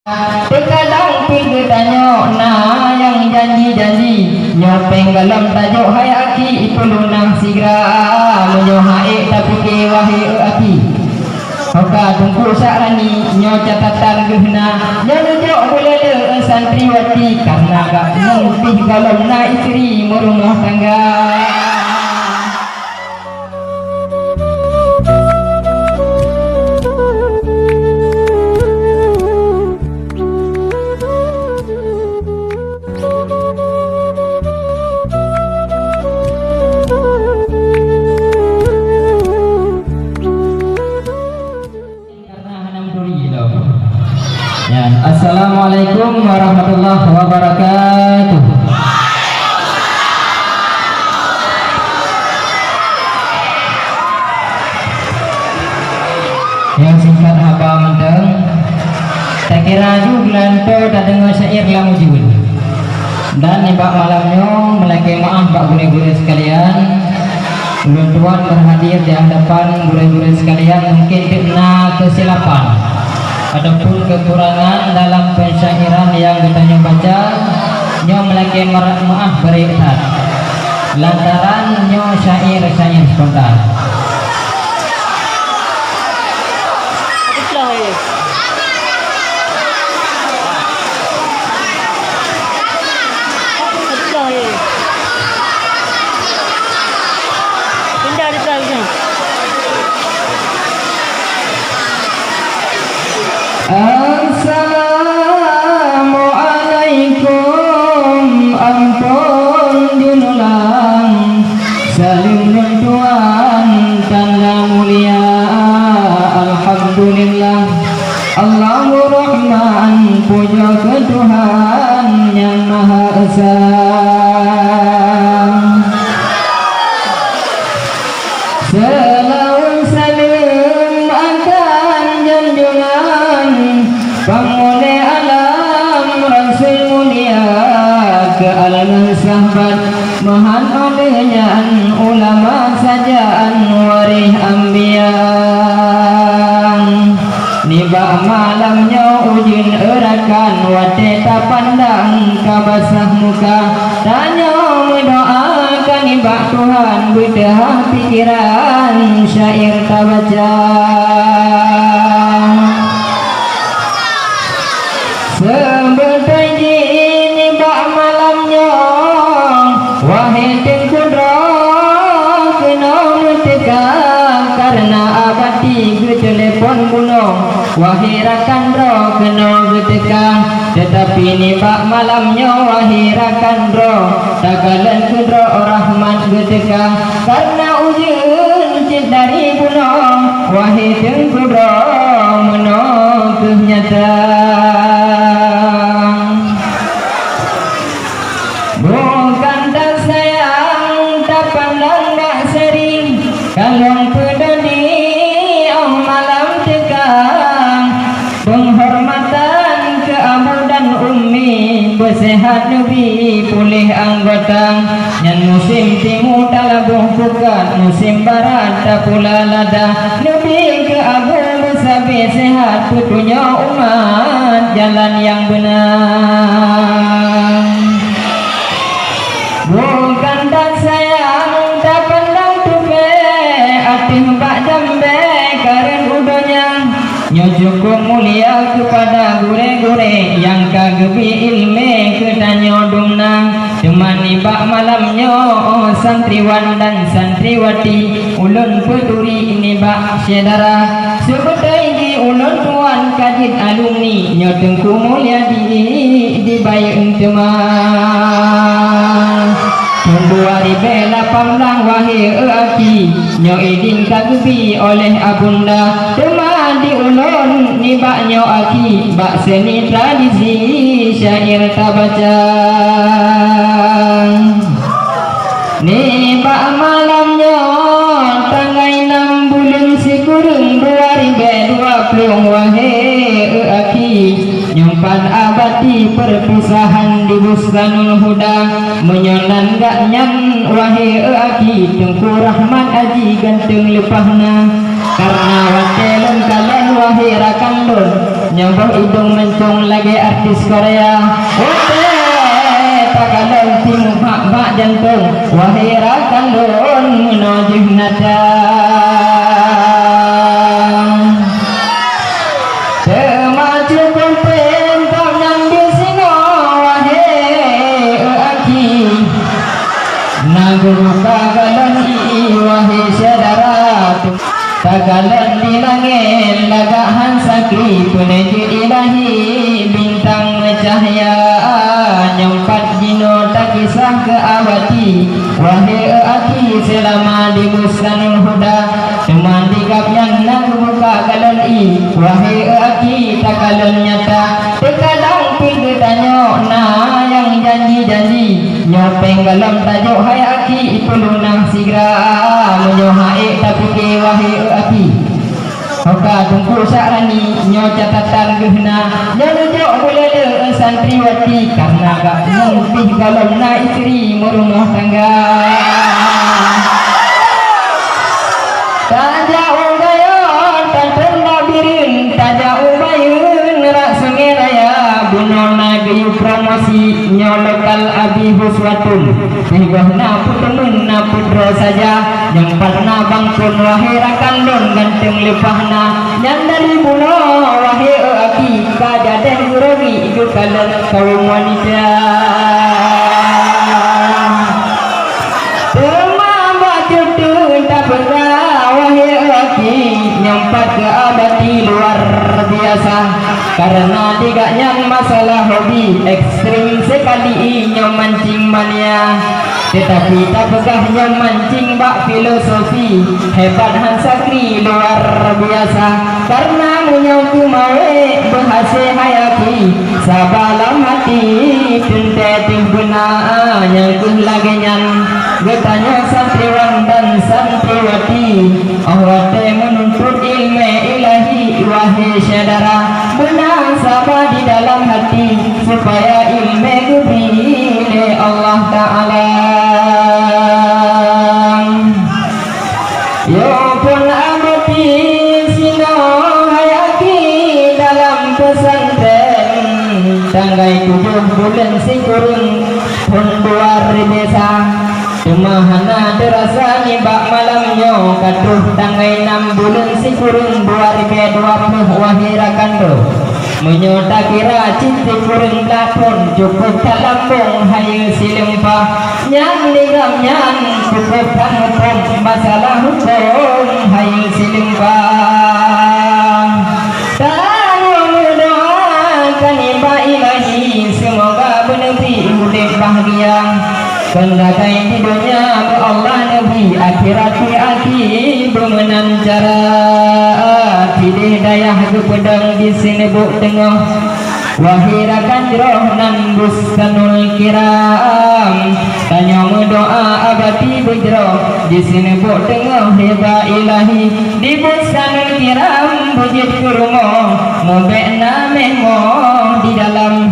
Terkadang pergi tanya na yang janji-janji nyopeng dalam tajuk hai aki perlu nang sigra menyohaik tapi ke wahai aki hoka tungku sakrani nyo catatan gehna nyo nujuk boleh le santriwati karena gak nempih galom na istri merumah tangga. Assalamualaikum warahmatullahi wabarakatuh. Yang singkat apa menteng tak kira juga lanto tak dengar syair lamu jiwin dan nibak malamnya melaki maaf pak gure-gure sekalian ulun tuan berhadir di hadapan gure-gure sekalian mungkin kena kesilapan adapun kekurangan dalam pensyairan yang kita baca nyo melaki maaf berikhlas lantaran nyo syair-syair spontan. Assalamualaikum ampun dinulang salim tuan tanda mulia alhamdulillah Allahu Rahman puja ke Tuhan yang Maha Esa. Selawat salim akan junjungan pamule alam Rasul mulia ke alam sahabat mahan olehnya ulama sajaan warih ambiya nibak malamnya ujin erakan wateta pandang kabasah muka tanya mendoakan nibak Tuhan bedah pikiran syair tabaca sebetai nibak malamnya wahai tengkudra kena meteka karena abadi ke telepon bunuh wahai rakandro kena beteka tetapi nibak malamnya wahai rakandro tagalan kudro rahmat beteka karena ujun cint dari bunuh wahai tengkudra menok kenyataan. Bukan tak sayang tak pandang tak sering kalong peduli malam tekang penghormatan ke abu dan ummi bersehat nabi pulih anggota yang musim timur talabuh pukat musim barat tak pula lada nabi ke abu bersabi sehat putunya umat jalan yang benar. Bukan tak sayang tak pandang tupe hati mbak jambe karen udonya nyo cukup mulia kepada gure-gure yang kagebi ilme ketanyo dumnang teman nibak malamnya santriwan dan santriwati ulun peturi nibak syedara sebetai di ulun tuan kajit alumni nyo tengku mulia di bayang teman Februari bela pamlang wahai aki nyo idin kagebi oleh abunda teman di ulun nibak nyo aki bak seni tradisi syair tabaca nibak malamnya tanggal 6 bulan sikurung 2020 wahai aki nyumpan abadi perpisahan di Bustanul Huda menyonan gak nyan wahai aki tengku rahmat aji ganteng lepahna karena watelun kalan wahai rakandun nyambung hidung mencung lagi artis Korea. Oke takalon timu bak jantung wahai rakalon menojih nada semaju kumpen kau nyambil singo wahai aki naguru tagalon wahai saudara tagalon di langit lagahan sakri penuju ilahi bintang cahaya nyempat jino tak kisah ke abadi wahai aki selama di bustanul huda teman digap yang nak buka galon i wahai aki tak galon nyata terkadang pergi tanya nah yang janji-janji nyopeng galon tajuk hai aki pelunang sigra menyohai tapi ke wahai aki Oka tungku sarani nyo catatan gehna nyo nujuk boleh le santriwati karena gak mungkin kalau na istri merumah tangga tak jauh gayon tak pernah birin tak jauh bayun rak sungai raya bunuh nagi promosi nyo lokal abi huswatun sehingga putemun na pudro saja yang pernah bangkun wahai rakan don ganteng lepahna yang dari bunuh wahai aki kajaden gurogi itu kalian kaum wanita temambak cutu tak pernah wahai aki nyempat ke abadi luar biasa karena digaknya masalah hobi ekstrim sekali mancing mania tetapi tak pegahnya mancing bak filosofi hebat Hansakri luar biasa karena menyauku mawe berhasil hayaki sabalam hati tunteting benar yang lagenyan getanya santriwan dan santriwati awate menuntut ilmu ilahi wahai saudara benar sabar di dalam hati supaya ilmu kubile Allah Ta'ala yo pun abadi sino hayaki dalam pesantren tanggai 7 bulan si kurung pun luar biasa Cemahana terasa nibak malamnya kaduh tanggai 6 bulan si kurung 2020 wahirakan do menyota kira cinta kurung lakon cukup tak lambung hayu silempah nyan ligam nyan cukup tak hukum masalah hukum hayu silempah tayo mendoakan iba ilahi semoga benepi udek bahagia kendakai di dunia Allah Nabi akhirat aki bermenan cara pilih dayah ke pedang di sini buk tengah wahirakan roh nan bustanul kiram tanya mendoa abadi bujroh di sini buk tengah heba ilahi di bustanul kiram bujit kurmo mobek namemo di dalam